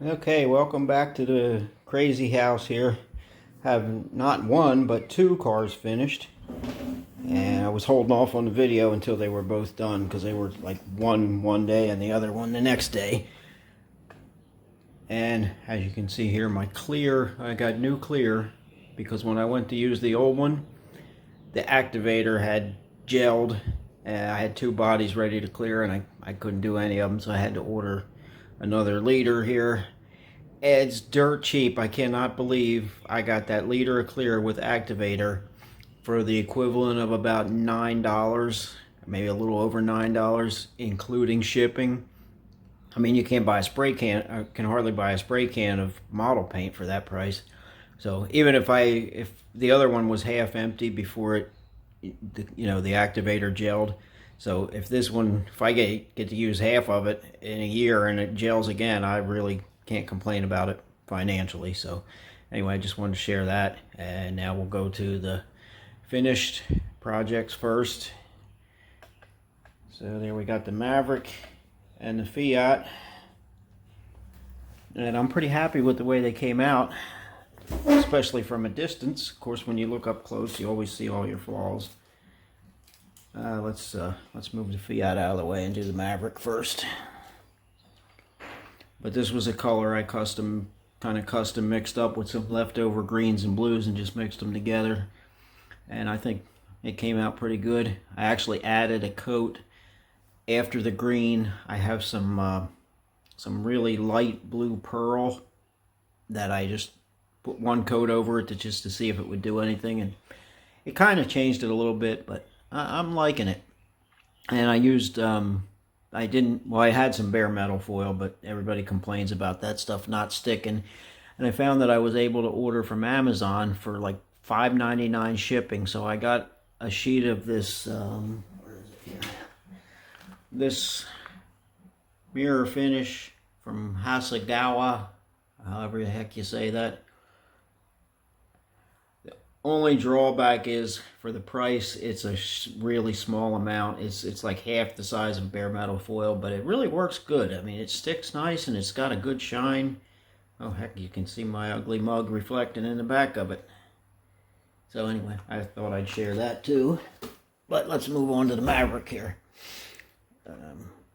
Okay, welcome back to the crazy house here. Have not one, but two cars finished. And I was holding off on the video until they were both done because they were like one day and the other one the next day. And as you can see here, my clear, I got new clear because when I went to use the old one, the activator had gelled. And I had two bodies ready to clear and I couldn't do any of them, so I had to order another liter here. It's dirt cheap. I cannot believe I got that liter of clear with activator for the equivalent of about $9, maybe a little over $9, including shipping. I mean, you can't buy a spray can. I can hardly buy a spray can of model paint for that price. So even if the other one was half empty before the activator gelled. So if I get to use half of it in a year and it gels again, I really can't complain about it financially. So anyway, I just wanted to share that. And now we'll go to the finished projects first. So there we got the Maverick and the Fiat. And I'm pretty happy with the way they came out, especially from a distance. Of course, when you look up close, you always see all your flaws. Let's move the Fiat out of the way and do the Maverick first. But this was a color I custom mixed up with some leftover greens and blues and just mixed them together. And I think it came out pretty good. I actually added a coat after the green. I have some really light blue pearl that I just put one coat over it just to see if it would do anything, and it kind of changed it a little bit, but I'm liking it. And I used I had some bare metal foil, but everybody complains about that stuff not sticking. And I found that I was able to order from Amazon for like $5.99 shipping. So I got a sheet of this where is it here? This mirror finish from Hasegawa, however the heck you say that. The only drawback is for the price, it's a really small amount. It's like half the size of bare metal foil, but it really works good. I mean, it sticks nice and it's got a good shine. Oh heck, you can see my ugly mug reflecting in the back of it. So anyway, I thought I'd share that too. But let's move on to the Maverick here.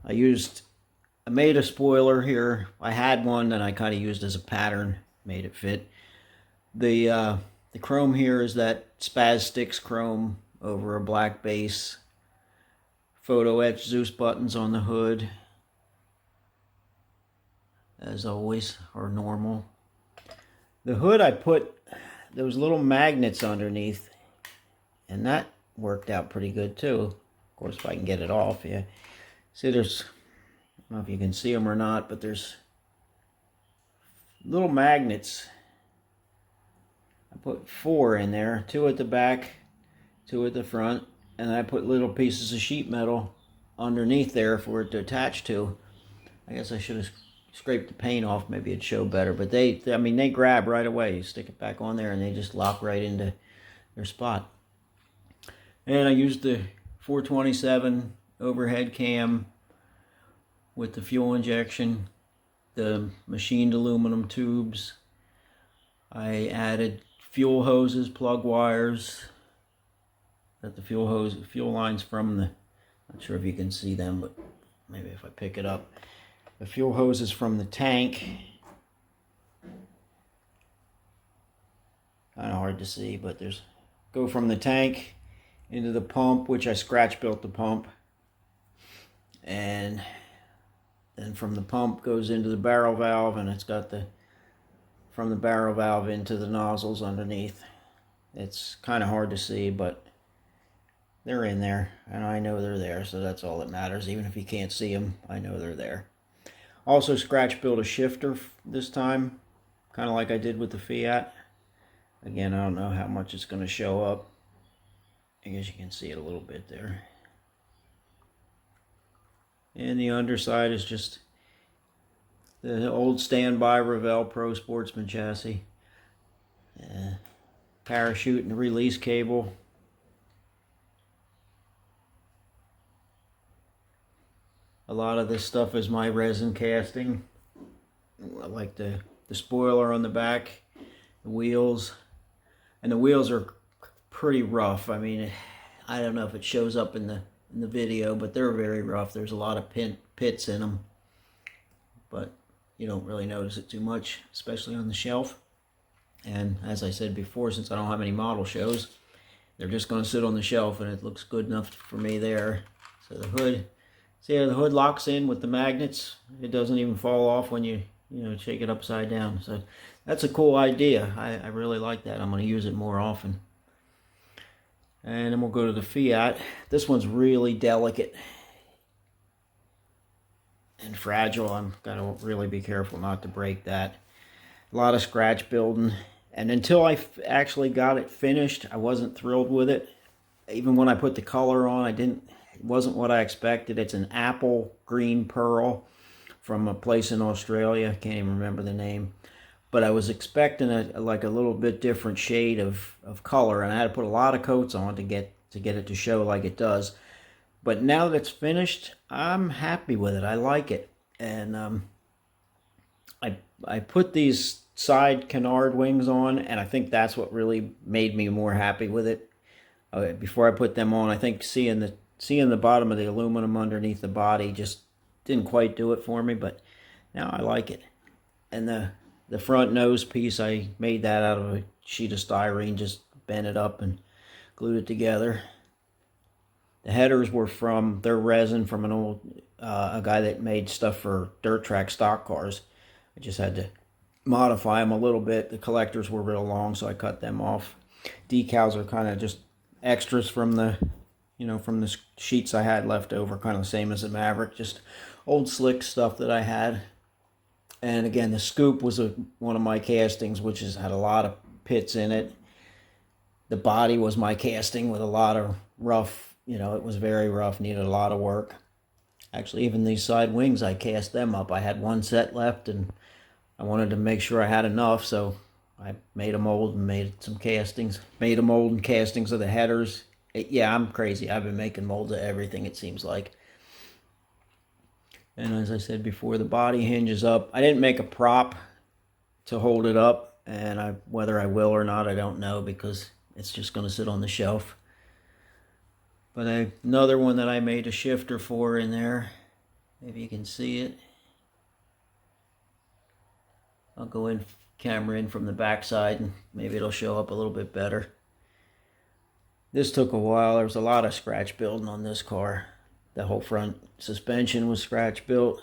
I made a spoiler here. I had one that I kind of used as a pattern, made it fit. The chrome here is that Spaz Sticks chrome over a black base. Photo etched Zeus buttons on the hood, as always, or normal. The hood, I put those little magnets underneath, and that worked out pretty good too. Of course, if I can get it off, yeah. See, I don't know if you can see them or not, but there's little magnets. I put 4 in there, 2 at the back, 2 at the front, and I put little pieces of sheet metal underneath there for it to attach to. I guess I should have scraped the paint off, maybe it'd show better, but they grab right away. You stick it back on there and they just lock right into their spot. And I used the 427 overhead cam with the fuel injection, the machined aluminum tubes. I added fuel hoses, plug wires. Got the fuel lines from the, not sure if you can see them, but maybe if I pick it up. The fuel hoses from the tank. Kind of hard to see, but go from the tank into the pump, which I scratch built the pump. And then from the pump goes into the barrel valve, and it's got from the barrel valve into the nozzles underneath. It's kind of hard to see, but they're in there, and I know they're there, so that's all that matters. Even if you can't see them, I know they're there. Also scratch built a shifter this time, kind of like I did with the Fiat. Again, I don't know how much it's going to show up. I guess you can see it a little bit there. And the underside is just the old standby Revell Pro Sportsman chassis. Parachute and release cable. A lot of this stuff is my resin casting. I like the spoiler on the back, the wheels, and the wheels are pretty rough. I mean, I don't know if it shows up in the video, but they're very rough. There's a lot of pits in them, but you don't really notice it too much, especially on the shelf. And as I said before, since I don't have any model shows, they're just going to sit on the shelf, and it looks good enough for me there. So the hood, see how the hood locks in with the magnets? It doesn't even fall off when you shake it upside down. So that's a cool idea. I really like that. I'm going to use it more often. And then we'll go to the Fiat. This one's really delicate and fragile. I'm going to really be careful not to break that. A lot of scratch building. And until I actually got it finished, I wasn't thrilled with it. Even when I put the color on, it wasn't what I expected. It's an apple green pearl from a place in Australia. I can't even remember the name. But I was expecting like a little bit different shade of color, and I had to put a lot of coats on to get it to show like it does. But now that it's finished, I'm happy with it. I like it. And I put these side canard wings on, and I think that's what really made me more happy with it. Before I put them on, I think seeing the bottom of the aluminum underneath the body just didn't quite do it for me, but now I like it. And the front nose piece, I made that out of a sheet of styrene, just bent it up and glued it together. The headers were they're resin from an old, a guy that made stuff for dirt track stock cars. I just had to modify them a little bit. The collectors were real long, so I cut them off. Decals are kind of just extras from the sheets I had left over, kind of the same as the Maverick, just old slick stuff that I had. And again, the scoop was one of my castings, which had a lot of pits in it. The body was my casting with a lot of rough, it was very rough, needed a lot of work. Actually, even these side wings, I cast them up. I had one set left, and I wanted to make sure I had enough, so I made a mold and made some castings. Made a mold and castings of the headers. Yeah, I'm crazy. I've been making molds of everything, it seems like. And as I said before, the body hinges up. I didn't make a prop to hold it up, and whether I will or not, I don't know, because it's just going to sit on the shelf. But another one that I made a shifter for in there. Maybe you can see it. I'll go camera in from the back side, and maybe it'll show up a little bit better. This took a while. There was a lot of scratch building on this car. The whole front suspension was scratch built.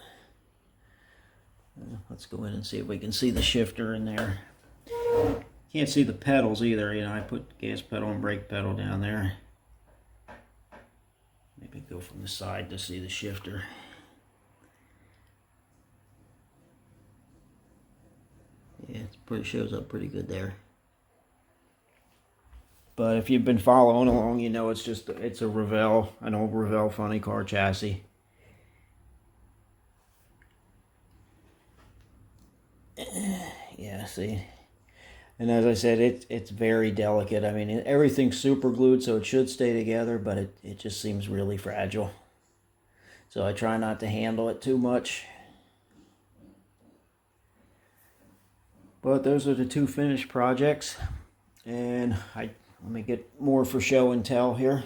Let's go in and see if we can see the shifter in there. Can't see the pedals either. I put gas pedal and brake pedal down there. Maybe go from the side to see the shifter. Yeah, it shows up pretty good there. But if you've been following along, it's a Revell, an old Revell funny car chassis. Yeah, see. And as I said, it's very delicate. I mean, everything's super glued, so it should stay together, but it just seems really fragile. So I try not to handle it too much. But those are the two finished projects. And let me get more for show and tell here.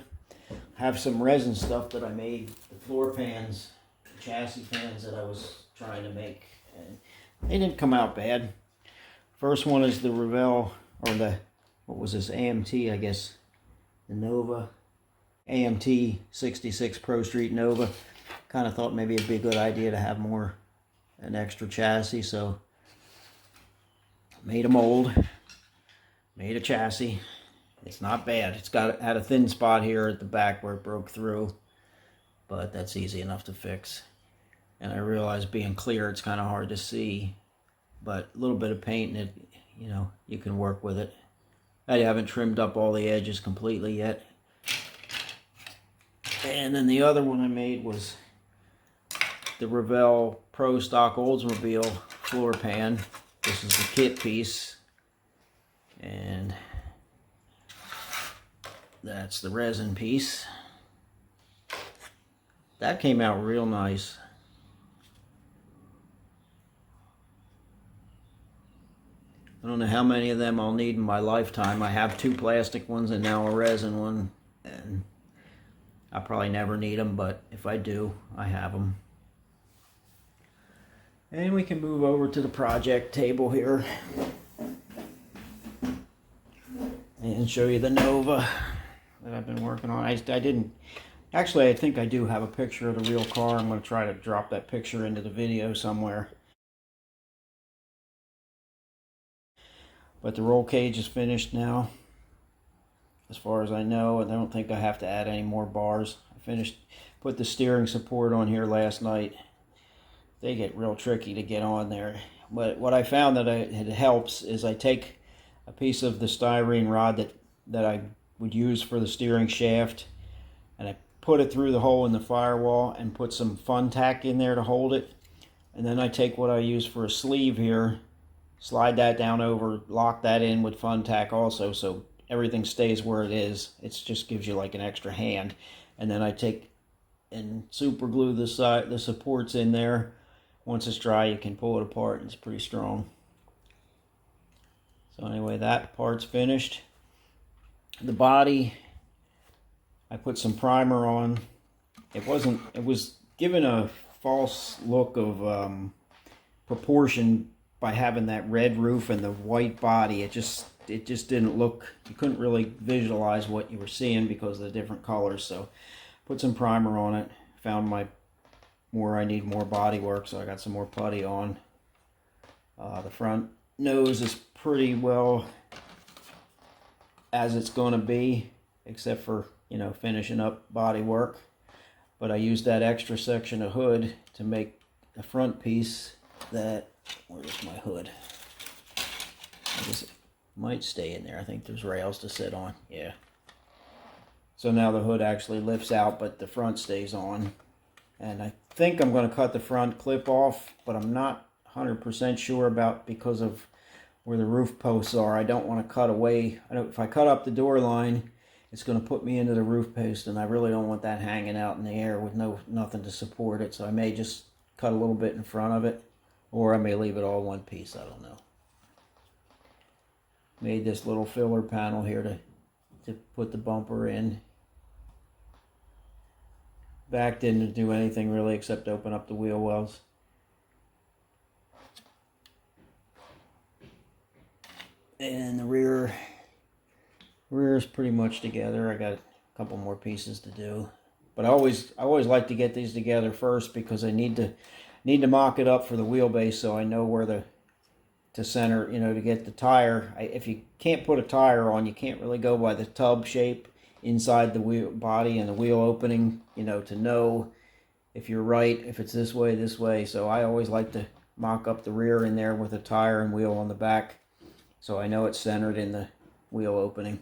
I have some resin stuff that I made, the floor pans, the chassis pans that I was trying to make. And they didn't come out bad. First one is the Revell, or what was this, AMT, I guess, the Nova, AMT 66 Pro Street Nova. Kind of thought maybe it'd be a good idea to have an extra chassis, so made a mold, made a chassis. It's not bad. Had a thin spot here at the back where it broke through, but that's easy enough to fix. And I realize being clear, it's kind of hard to see, but a little bit of paint and you can work with it. I haven't trimmed up all the edges completely yet. And then the other one I made was the Revell Pro Stock Oldsmobile floor pan. This is the kit piece, and that's the resin piece. That came out real nice. I don't know how many of them I'll need in my lifetime. I have 2 plastic ones and now a resin one, and I'll probably never need them, but if I do, I have them. And we can move over to the project table here and show you the Nova that I've been working on. I didn't, actually I think I do have a picture of the real car. I'm going to try to drop that picture into the video somewhere. But the roll cage is finished now, as far as I know, and I don't think I have to add any more bars. I put the steering support on here last night. They get real tricky to get on there. But what I found that it helps is I take a piece of the styrene rod that I would use for the steering shaft, and I put it through the hole in the firewall and put some fun tack in there to hold it. And then I take what I use for a sleeve here, slide that down over, lock that in with fun tack also, so everything stays where it is. It just gives you like an extra hand. And then I take and super glue the supports in there. Once it's dry, you can pull it apart, and it's pretty strong. So anyway, that part's finished. The body, I put some primer on. It was given a false look of proportion by having that red roof and the white body. It just didn't look, you couldn't really visualize what you were seeing because of the different colors. So put some primer on it. Found where I need more body work, so I got some more putty on. The front nose is pretty well as it's going to be, except for, you know, finishing up body work. But I used that extra section of hood to make a front piece that, where's my hood? I guess it might stay in there. I think there's rails to sit on. Yeah. So now the hood actually lifts out, but the front stays on. And I think I'm going to cut the front clip off, but I'm not 100% sure about, because of where the roof posts are. I don't want to cut away. If I cut up the door line, it's going to put me into the roof post, and I really don't want that hanging out in the air with nothing to support it. So I may just cut a little bit in front of it, or I may leave it all one piece. I don't know. Made this little filler panel here to put the bumper in. Back didn't do anything really except open up the wheel wells. And the rear is pretty much together. I got a couple more pieces to do, but I always like to get these together first, because I need to mock it up for the wheelbase, so I know where to center, you know, to get the tire. If you can't put a tire on, you can't really go by the tub shape inside the wheel body and the wheel opening, you know, to know if you're right, if it's this way. So I always like to mock up the rear in there with a tire and wheel on the back, so I know it's centered in the wheel opening.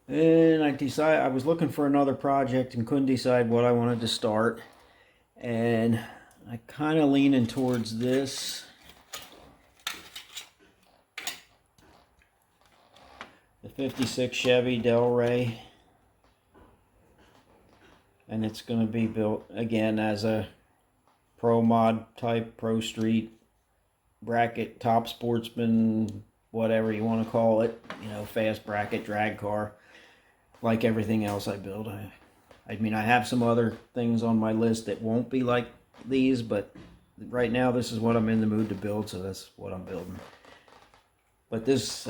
And I was looking for another project and couldn't decide what I wanted to start, and I kind of leaning towards this. The 56 Chevy Del Rey, and it's going to be built again as a pro mod type, pro street bracket, top sportsman, whatever you want to call it, you know, fast bracket drag car, like everything else I build. I mean, I have some other things on my list that won't be like these, but right now this is what I'm in the mood to build, so that's what I'm building. But this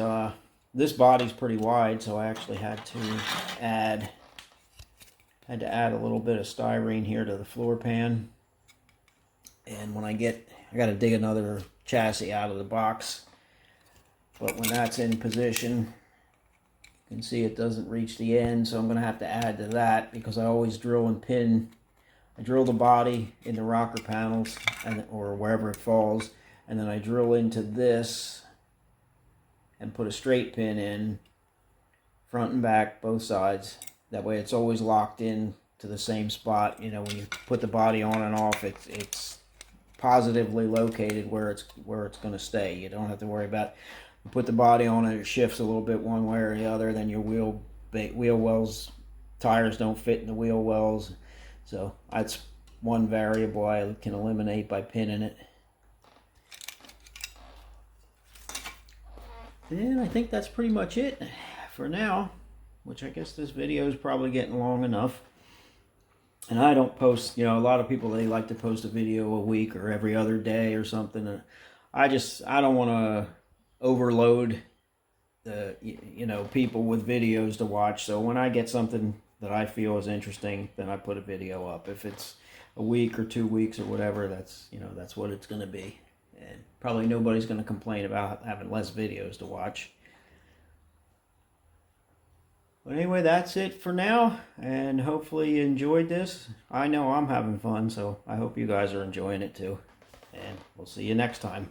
body's pretty wide, so I actually had to add a little bit of styrene here to the floor pan. And when I got to dig another chassis out of the box. But when that's in position, you can see it doesn't reach the end, so I'm going to have to add to that, because I always drill and pin. I drill the body in the rocker panels, or wherever it falls, and then I drill into this and put a straight pin in, front and back, both sides. That way it's always locked in to the same spot. You know, when you put the body on and off, it's positively located where it's going to stay. You don't have to worry about, you put the body on and it shifts a little bit one way or the other, then your wheel wells, tires don't fit in the wheel wells. So that's one variable I can eliminate by pinning it. And I think that's pretty much it for now, which I guess this video is probably getting long enough. And I don't post, a lot of people, they like to post a video a week or every other day or something. And I don't want to overload the, people with videos to watch. So when I get something that I feel is interesting, then I put a video up. If it's a week or 2 weeks or whatever, that's what it's going to be. And probably nobody's going to complain about having less videos to watch. But anyway, that's it for now, and hopefully you enjoyed this. I know I'm having fun, so I hope you guys are enjoying it too. And we'll see you next time.